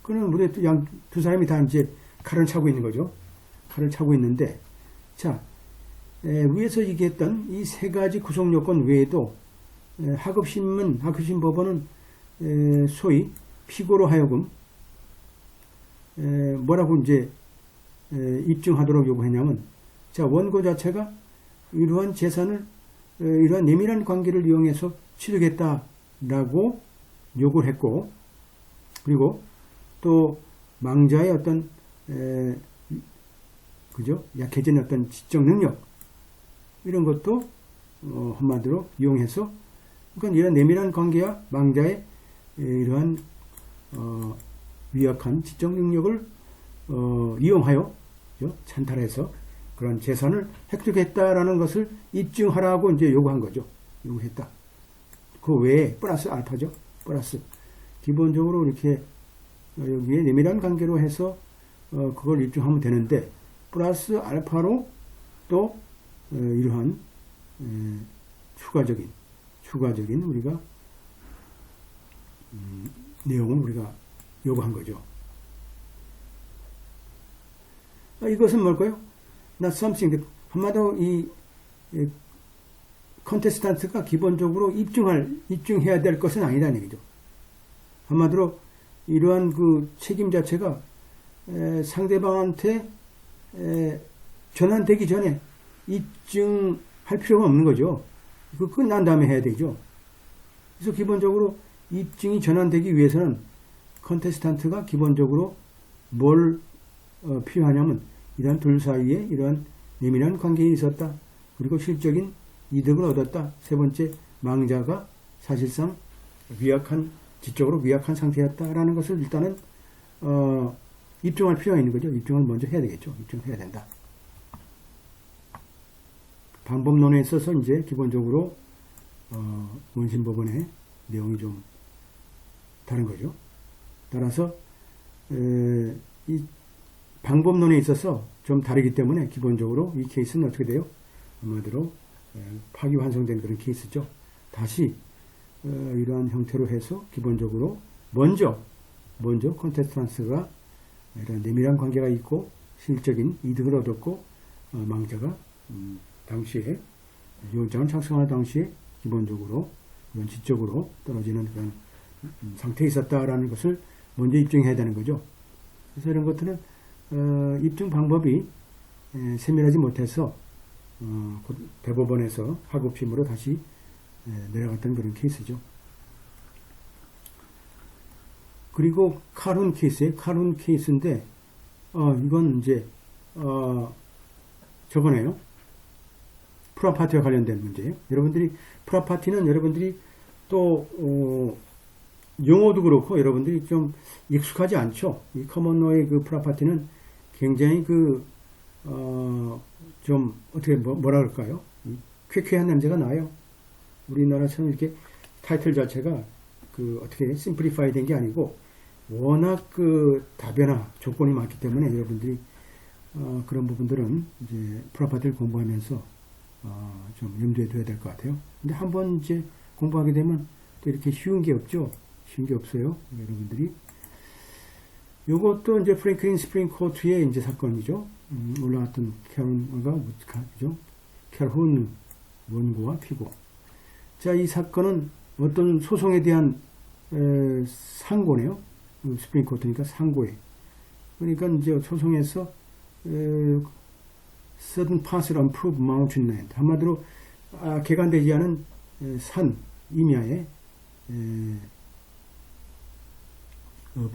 그는 우리 두 사람이 다 이제 칼을 차고 있는 거죠. 칼을 차고 있는데, 자, 위에서 얘기했던 이 세 가지 구성 요건 외에도 하급심은, 하급심 법원은 소위 피고로 하여금 뭐라고 이제 입증하도록 요구했냐면, 자, 원고 자체가 이러한 재산을 이러한 내밀한 관계를 이용해서 취득했다라고 요구를 했고, 그리고 또 망자의 어떤 그죠? 약해진 어떤 지적 능력 이런 것도 한마디로 이용해서, 그러니까 이런 내밀한 관계와 망자의 이러한 위약한 지적 능력을 이용하여 그죠? 찬탈해서 그런 재산을 획득했다라는 것을 입증하라고 이제 요구한 거죠. 요구했다. 그 외에 플러스 알파죠. 플러스 기본적으로 이렇게 여기에 내밀한 관계로 해서 그걸 입증하면 되는데, 플러스 알파로 또 이러한 추가적인 우리가 내용을 우리가 요구한 거죠. 이것은 뭘까요? Not something. 한마디로 이 컨테스탄트가 기본적으로 입증해야 될 것은 아니다는 얘기죠. 한마디로 이러한 그 책임 자체가 상대방한테 전환되기 전에 입증할 필요가 없는 거죠. 그 끝난 다음에 해야 되죠. 그래서 기본적으로 입증이 전환되기 위해서는 컨테스탄트가 기본적으로 뭘 필요하냐면, 이러한 둘 사이에 이러한 내밀한 관계에 있었다. 그리고 실적인 이득을 얻었다. 세 번째, 망자가 사실상 지적으로 위약한 상태였다라는 것을 일단은 입증할 필요가 있는 거죠. 입증을 먼저 해야 되겠죠. 입증해야 된다. 방법론에 있어서 이제 기본적으로 원심법원의 내용이 좀 다른 거죠. 따라서 이 방법론에 있어서 좀 다르기 때문에 기본적으로 이 케이스는 어떻게 돼요? 한마디로 파기환송된 그런 케이스죠. 다시 이러한 형태로 해서 기본적으로 먼저 컨테스탄스가 이런 내밀한 관계가 있고 실적인 이득을 얻었고, 망자가 당시에 유언장을 작성할 당시에 기본적으로 그런 지적으로 떨어지는 그런 상태에 있었다라는 것을 먼저 입증해야 되는 거죠. 그래서 이런 것들은 입증 방법이 세밀하지 못해서 대법원에서 하급심으로 다시 내려갔던 그런 케이스죠. 그리고 칼훈 케이스인데 이건 이제 저거네요. 프로파티와 관련된 문제예요. 여러분들이 프로파티는 여러분들이 또 용어도 그렇고 여러분들이 좀 익숙하지 않죠. 이 커먼로의 그 프로파티는 굉장히 좀 어떻게 뭐라 그럴까요? 쾌쾌한 냄새가 나요. 우리나라처럼 이렇게 타이틀 자체가 어떻게 심플리파이 된 게 아니고 워낙 다변화 조건이 많기 때문에 여러분들이 그런 부분들은 이제 프로파티를 공부하면서 좀 염두에 둬야 될 것 같아요. 근데 한번 이제 공부하게 되면 또 이렇게 쉬운 게 없죠. 쉬운 게 없어요. 여러분들이. 요것도 이제 프랭클린 스프링 코트의 이제 사건이죠. 올라왔던 캘훈 원고와 피고. 자, 이 사건은 어떤 소송에 대한 상고네요. 스프링 코트니까 상고에. 그러니까 이제 소송에서 certain parcel unproved mountain land, 한마디로 개간되지 않은 산 임야의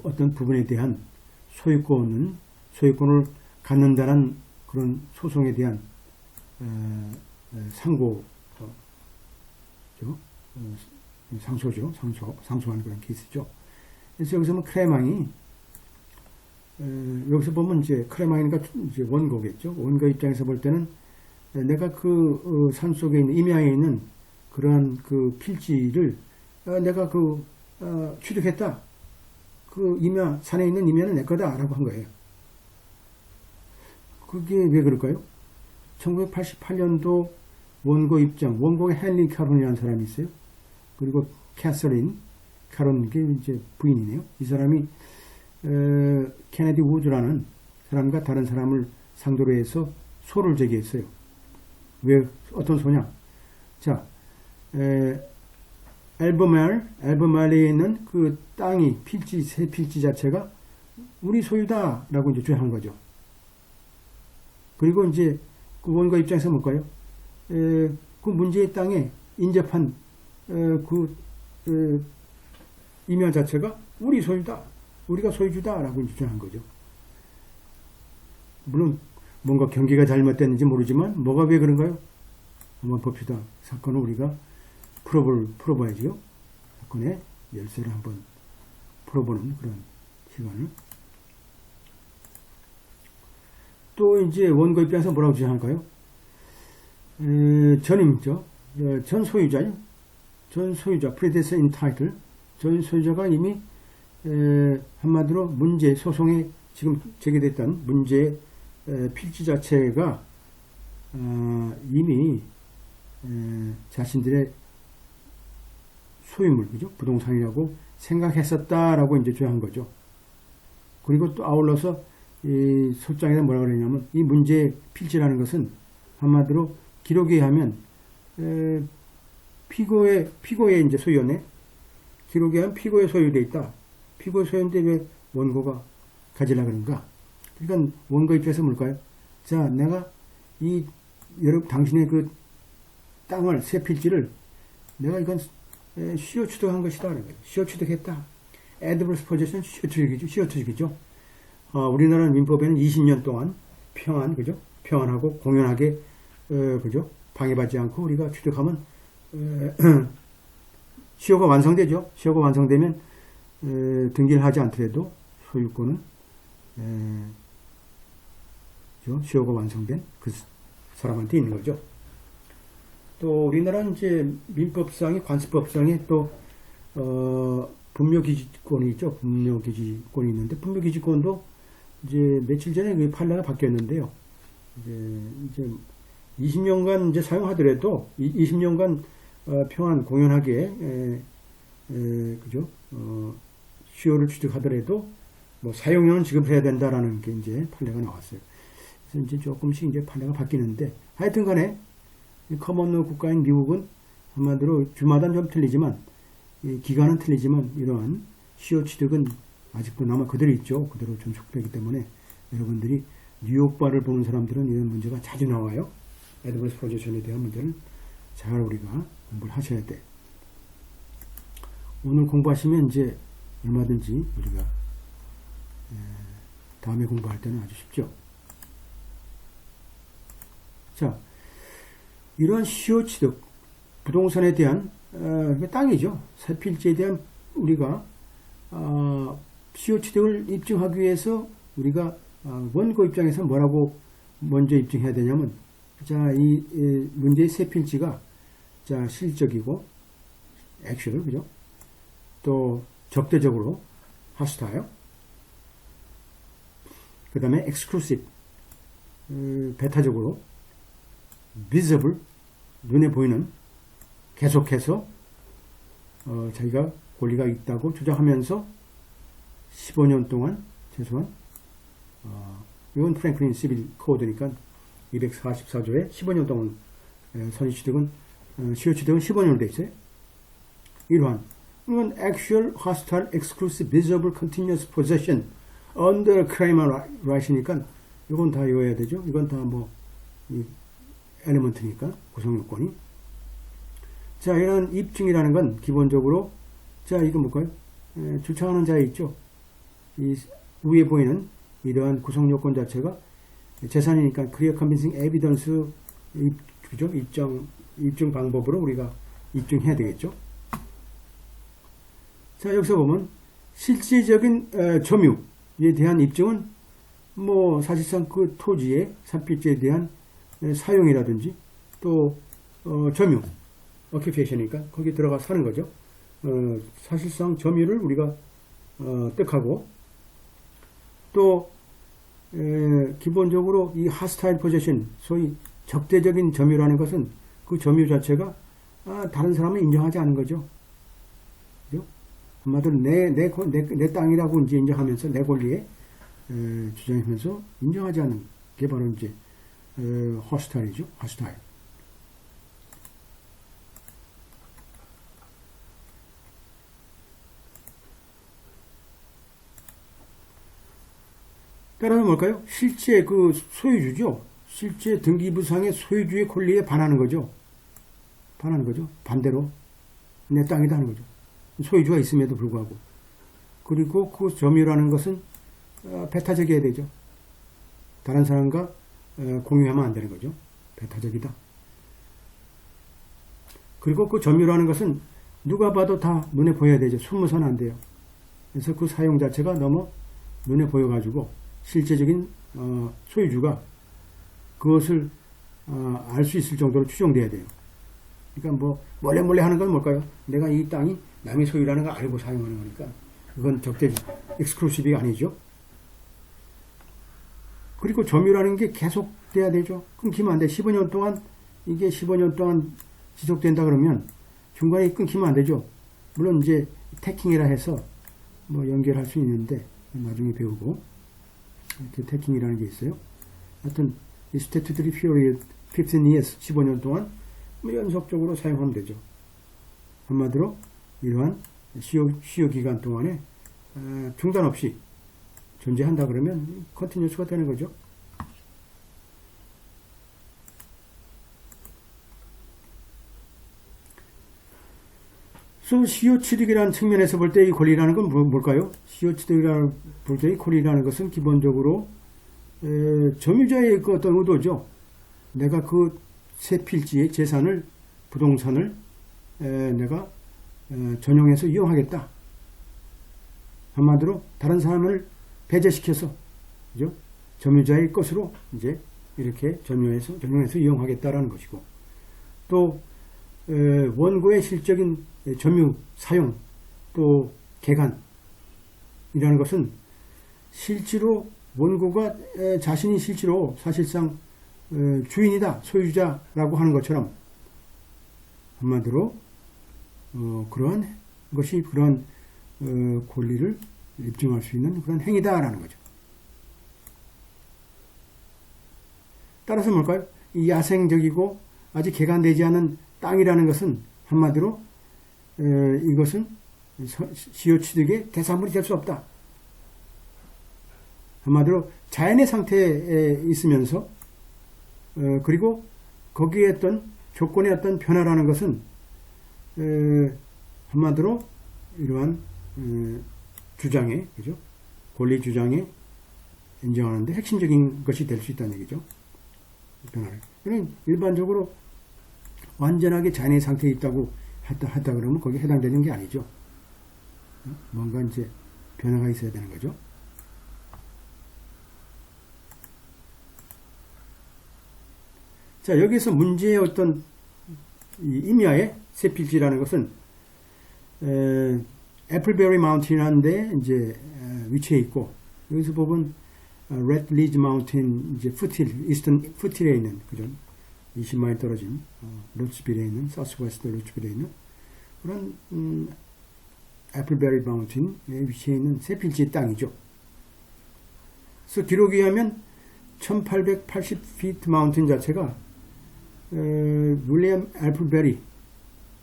어떤 부분에 대한 소유권을 갖는다는 그런 소송에 대한 상소하는 그런 케이스죠. 그래서 여기서 보면 크레망이 여기서 보면 이제 크레망이니까 이제 원고겠죠. 원고 입장에서 볼 때는 내가 산 속에 있는 임야에 있는 그러한 필지를 내가 취득했다. 산에 있는 임야는 내 거다라고 한 거예요. 그게 왜 그럴까요? 1988년도 원고 입장, 원고의 헨리 캐론이라는 사람이 있어요. 그리고 캐서린 캐론, 이게 이제 부인이네요. 이 사람이 케네디 우드라는 사람과 다른 사람을 상대로 해서 소를 제기했어요. 왜 어떤 소냐? 자, 엘버말리에 있는 그 땅이 새 필지 자체가 우리 소유다라고 이제 주장한 거죠. 그리고 이제 그 원고 입장에서 뭘까요? 그 문제의 땅에 인접한 임야 자체가 우리 소유다, 우리가 소유주다라고 이제 주장한 거죠. 물론 뭔가 경계가 잘못됐는지 모르지만 뭐가 왜 그런가요? 한번 봅시다. 사건을 우리가 풀어봐야지요. 사건의 열쇠를 한번 풀어보는 그런 시간을. 또 이제 원고 입장에서 뭐라고 주장할까요? 전임죠. 전 소유자요. 전 소유자, predecessor in title. 전 소유자가 이미 한마디로 문제, 소송에 지금 제기됐던 문제의 필지 자체가 이미 자신들의 소유물, 그죠? 부동산이라고 생각했었다라고 이제 주장한 거죠. 그리고 또 아울러서 이 소장에다 뭐라고 그러냐면 이 문제의 필지라는 것은 한마디로 기록에 의하면 피고의 이제 소유네. 기록에 의하면 피고의 소유되어 있다. 피고의 소유인데 왜 원고가 가지려고 그런가? 그러니까 원고 입장에서 뭘까요? 자, 내가 여러분 당신의 그 땅을 새 필지를 내가 이건 시효 취득한 것이다. 시효 취득했다. adverse possession 시효 취득이죠. 우리나라 민법에는 20년 동안 그죠? 평안하고 공연하게, 그죠? 방해받지 않고 우리가 취득하면, 시효가 완성되죠. 시효가 완성되면, 등기를 하지 않더라도 소유권은, 시효가 완성된 그 사람한테 있는 거죠. 또 우리나라는 이제 민법상의 관습법상에 또, 분묘기지권이 있죠. 분묘기지권이 있는데, 분묘기지권도 이제 며칠 전에 그 판례가 바뀌었는데요. 이제 20년간 이제 사용하더라도 20년간 평안 공연하게 그죠? 시효를 취득하더라도 뭐 사용료는 지급해야 된다라는 게 이제 판례가 나왔어요. 그래서 이제 조금씩 이제 판례가 바뀌는데 하여튼간에 커먼로 국가인 미국은 한마디로 주마다 좀 틀리지만 기간은 틀리지만 이러한 시효 취득은 아직도 남아 그대로 있죠. 그대로 존속되기 때문에 여러분들이 뉴욕바를 보는 사람들은 이런 문제가 자주 나와요. 애드버스 포지션에 대한 문제는 잘 우리가 공부를 하셔야 돼. 오늘 공부하시면 이제 얼마든지 우리가 다음에 공부할 때는 아주 쉽죠. 자, 이런 시효 취득, 부동산에 대한 땅이죠. 새 필지에 대한 우리가 시효 취득을 입증하기 위해서 우리가 원고 입장에서 뭐라고 먼저 입증해야 되냐면, 자, 이 문제의 새 필지가 자 실적이고 액션, 그죠? 또 적대적으로 hostile, 그 다음에 exclusive, 배타적으로 visible, 눈에 보이는, 계속해서 자기가 권리가 있다고 주장하면서 15년 동안 최소한 이건 프랭클린 시빌 코드니까 244조에 15년 동안 선의 취득은 시효 취득은 15년으로 되어 있어요. 이러한 이건 actual hostile exclusive visible continuous possession under claim right이니까 이건 다 외워야 되죠. 이건 다 뭐 엘리먼트니까 구성 요건이. 자, 이런 입증이라는 건 기본적으로 자, 이거 뭘까요? 주창하는 자에 있죠. 이 위에 보이는 이러한 구성 요건 자체가 재산이니까 clear convincing evidence, 그죠? 입증 방법으로 우리가 입증해야 되겠죠. 자, 여기서 보면 실질적인 점유에 대한 입증은 뭐 사실상 그 토지의 산필지에 대한 사용이라든지 또 점유, occupation이니까 거기 들어가 사는 거죠. 사실상 점유를 우리가 뜻하고 또 기본적으로 이 hostile possession, 소위 적대적인 점유라는 것은 그 점유 자체가 다른 사람을 인정하지 않은 거죠. 그죠? 한마디로 내 땅이라고 이제 인정하면서 내 권리에 주장하면서 인정하지 않는 게 바로 이제 허스타일이죠. 허스타일. 따라서 뭘까요? 실제 그 소유주죠. 실제 등기부상의 소유주의 권리에 반하는 거죠. 반하는 거죠. 반대로 내 땅이다 하는 거죠. 소유주가 있음에도 불구하고. 그리고 그 점유라는 것은 배타적이어야 되죠. 다른 사람과 공유하면 안 되는 거죠. 배타적이다. 그리고 그 점유라는 것은 누가 봐도 다 눈에 보여야 되죠. 숨어서는 안 돼요. 그래서 그 사용 자체가 너무 눈에 보여가지고 실제적인 소유주가 그것을 알 수 있을 정도로 추정돼야 돼요. 그러니까 뭐 몰래 하는 건 뭘까요? 내가 이 땅이 남의 소유라는 걸 알고 사용하는 거니까 그건 적대 익스클루시브가 아니죠. 그리고 점유라는 게 계속 돼야 되죠. 끊기면 안 돼. 15년 동안 이게 15년 동안 지속된다 그러면 중간에 끊기면 안 되죠. 물론 이제 태킹이라 해서 뭐 연결할 수 있는데 나중에 배우고 이렇게 태킹이라는 게 있어요. 하여튼 이 statutory period 15 years 15년 동안 뭐 연속적으로 사용하면 되죠. 한마디로 이러한 시효 기간 동안에 중단 없이 존재한다 그러면 컨티뉴스가 되는 거죠. 그래서 시효 취득이라는 측면에서 볼 때 이 권리라는 건 뭘까요? 시효 취득이라는 볼 때 이 권리라는 것은 기본적으로 점유자의 그 어떤 의도죠. 내가 그 새 필지의 재산을 부동산을 내가 전용해서 이용하겠다. 한마디로 다른 사람을 배제시켜서 그죠? 점유자의 것으로 이제 이렇게 전용해서 이용하겠다라는 것이고 또 원고의 실적인 점유 사용 또 개간이라는 것은 실제로 원고가 자신이 실제로 사실상 주인이다 소유자라고 하는 것처럼 한마디로 그러한 것이 그런 권리를 입증할 수 있는 그런 행위다라는 거죠. 따라서 뭘까요? 이 야생적이고 아직 개간되지 않은 땅이라는 것은 한마디로 이것은 시효 취득의 대상물이 될 수 없다. 한마디로 자연의 상태에 있으면서 그리고 거기에 어떤 조건의 어떤 변화라는 것은 한마디로 이러한 주장에 그죠? 권리 주장에 인정하는데 핵심적인 것이 될 수 있다는 얘기죠. 변화를. 그러니까 일반적으로 완전하게 자연의 상태에 있다고 하다 그러면 거기에 해당되는 게 아니죠. 뭔가 이제 변화가 있어야 되는 거죠. 자, 여기서 문제의 어떤 임야의 새필지라는 것은 애플베리 마운틴인데 이제 위치해 있고 여기서 보면 레드 리즈 마운틴 이제 이스턴 푸틸에 있는 그죠? 20마일 떨어진 루츠빌에 있는 사우스웨스트 루츠빌에 있는 그런 애플베리 마운틴에 위치해 있는 새필지의 땅이죠. 그래서 기록에 의하면 1880피트 마운틴 자체가 윌리엄 애플베리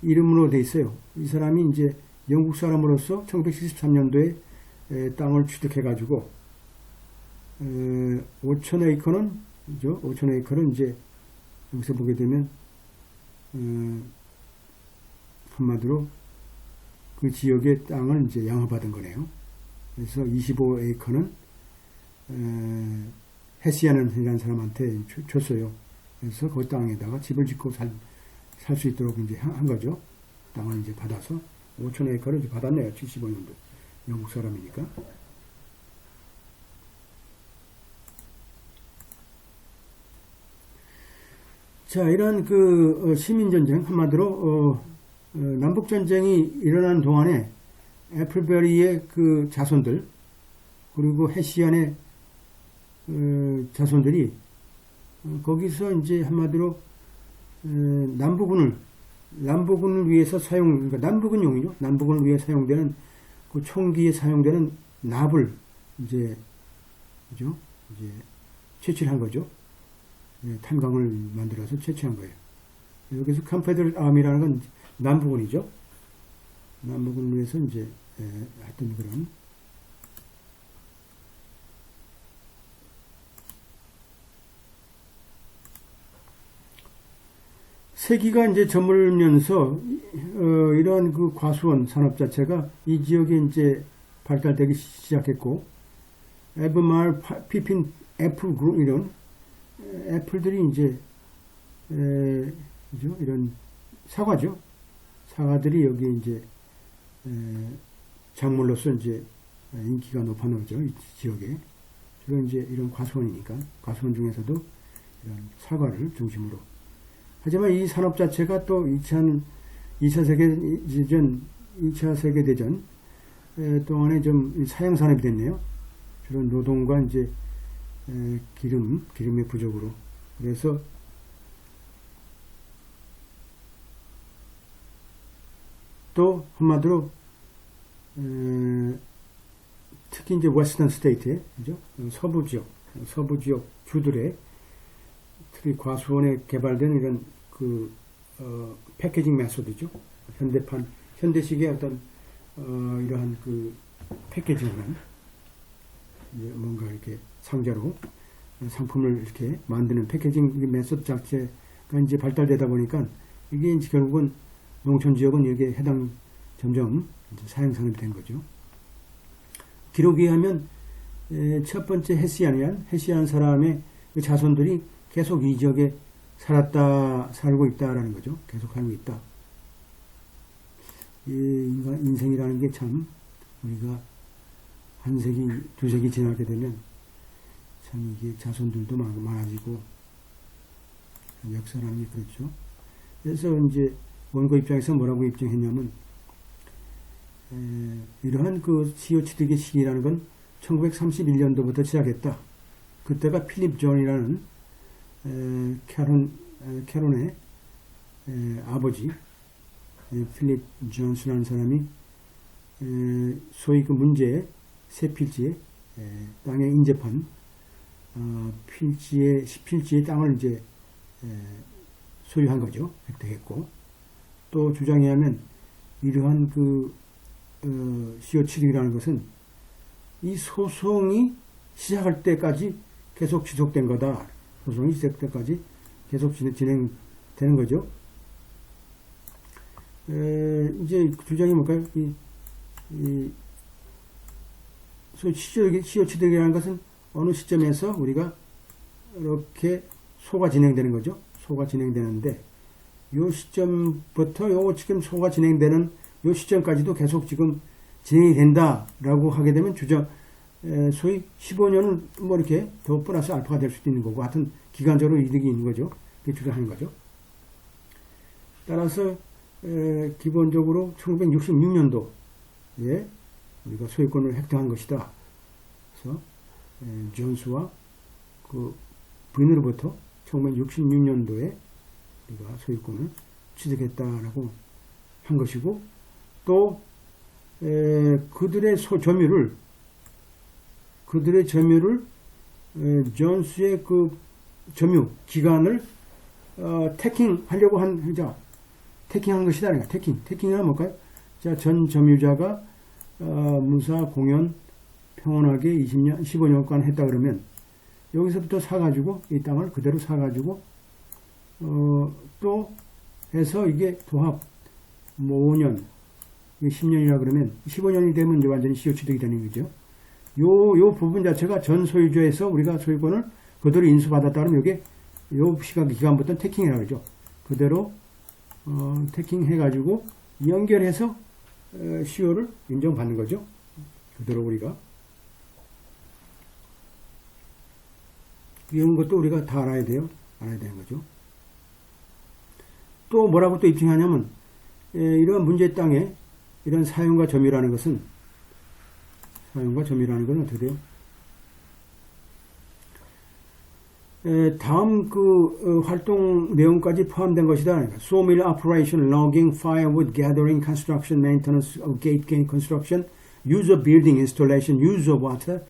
이름으로 돼 있어요. 이 사람이 이제 영국 사람으로서 1973년도에 땅을 취득해 가지고 5,000 에이커는 그죠? 5,000 에이커는 이제 여기서 보게 되면 한마디로 그 지역의 땅을 이제 양호받은 거네요. 그래서 25 에이커는 헤시안이라는 사람한테 줬어요. 그래서 그 땅에다가 집을 짓고 살 수 있도록 이제 한 거죠. 땅을 이제 받아서 5,000 에이커를 이제 받았네요. 75년도 영국 사람이니까. 자, 이런 그 시민전쟁 한마디로 남북전쟁이 일어난 동안에 애플베리의 그 자손들 그리고 헤시안의 자손들이 거기서 이제 한마디로 남부군을 위해서 그러니까 남부군용이죠. 남부군을 위해 사용되는 그 총기에 사용되는 납을 이제 그죠? 이제 채취를 한 거죠. 예, 탄광을 만들어서 채취한 거예요. 여기서 컨페더레이트 아미라는 건 남부군이죠. 남부군을 위해서 이제 했던 그런 세기가 이제 저물면서 이러한 그 과수원 산업 자체가 이 지역에 이제 발달되기 시작했고, 에버말, 피핀, 애플 그룹 이런 애플들이 이제 그죠? 이런 사과죠. 사과들이 여기 이제 작물로서 이제 인기가 높아나오죠. 이 지역에. 주로 이제 이런 과수원이니까 과수원 중에서도 이런 사과를 중심으로. 하지만 이 산업 자체가 또 2차 세계대전 동안에 좀 사양산업이 됐네요. 주로 노동과 이제 기름의 부족으로. 그래서 또 한마디로 특히 이제 웨스턴 스테이트에 그죠? 서부 지역 주들의 특히 과수원에 개발된 이런 그 패키징 메소드죠. 현대식의 어떤 이러한 그 패키징하는 뭔가 이렇게 상자로 상품을 이렇게 만드는 패키징 메소드 자체가 이제 발달되다 보니까 이게 이제 결국은 농촌 지역은 여기에 점점 사형 산업이 된 거죠. 기록에 의하면 첫 번째 헤시안 사람의 그 자손들이 계속 이 지역에 살고 있다라는 거죠. 계속 살고 있다. 인생이라는 게 참 우리가 한 세기, 두 세기 지나게 되면 참 이게 자손들도 많아지고 역사라는 게 그렇죠. 그래서 이제 원고 입장에서 뭐라고 입증했냐면 이러한 그 CO 취득의 시기라는 건 1931년도부터 시작했다. 그때가 필립 존이라는 캐론의 아버지 필립 존스라는 사람이 소위 그 문제의 새 필지에 땅에 인접한 필지의 땅을 이제 소유한 거죠. 획득했고, 또 주장에 하면 이러한 그 CO 취득이라는 것은 이 소송이 시작할 때까지 계속 지속된 거다. 소송이 시작할 때까지 계속 진행되는 거죠. 이제 주장이 뭘까요? 소위 CO 취득이라는 것은 어느 시점에서 우리가 이렇게 소가 진행되는 거죠. 소가 진행되는데, 요 시점부터 지금 소가 진행되는 요 시점까지도 계속 지금 진행이 된다라고 하게 되면 소위 15년은 뭐 이렇게 더 플러스 알파가 될 수도 있는 거고, 하여튼 기간적으로 이득이 있는 거죠. 그게 주장하는 거죠. 따라서 기본적으로 1966년도에 우리가 소유권을 획득한 것이다. 그래서 존스와 그 부인으로부터 1966년도에 우리가 소유권을 취득했다라고 한 것이고, 또 그들의 점유를 존스의 그 점유 기간을 태킹하려고 태킹한 것이다. 태킹은 뭘까요? 자, 전 점유자가 무사 공연 평온하게 15년간 했다 그러면 여기서부터 사가지고 이 땅을 그대로 사가지고 또 해서 이게 도합 5년 10년이라 그러면 15년이 되면 이제 완전히 CO 취득이 되는 거죠. 요 부분 자체가 전 소유주에서 우리가 소유권을 그대로 인수받았다 그러면 이게 요 기간부터는 태킹이라고 그러죠. 그대로 태킹해가지고 연결해서 CO를 인정받는 거죠. 그대로 우리가. 이런 것도 우리가 다 알아야 되는 거죠. 또 뭐라고 또 입증하냐면, 이런 문제 땅에 이런 사용과 점유라는 것은 어떻게 돼요? 다음 그 활동 내용까지 포함된 것이다. Sawmill operation, logging, firewood gathering, construction, maintenance of gate gain construction, use of building installation, use of water,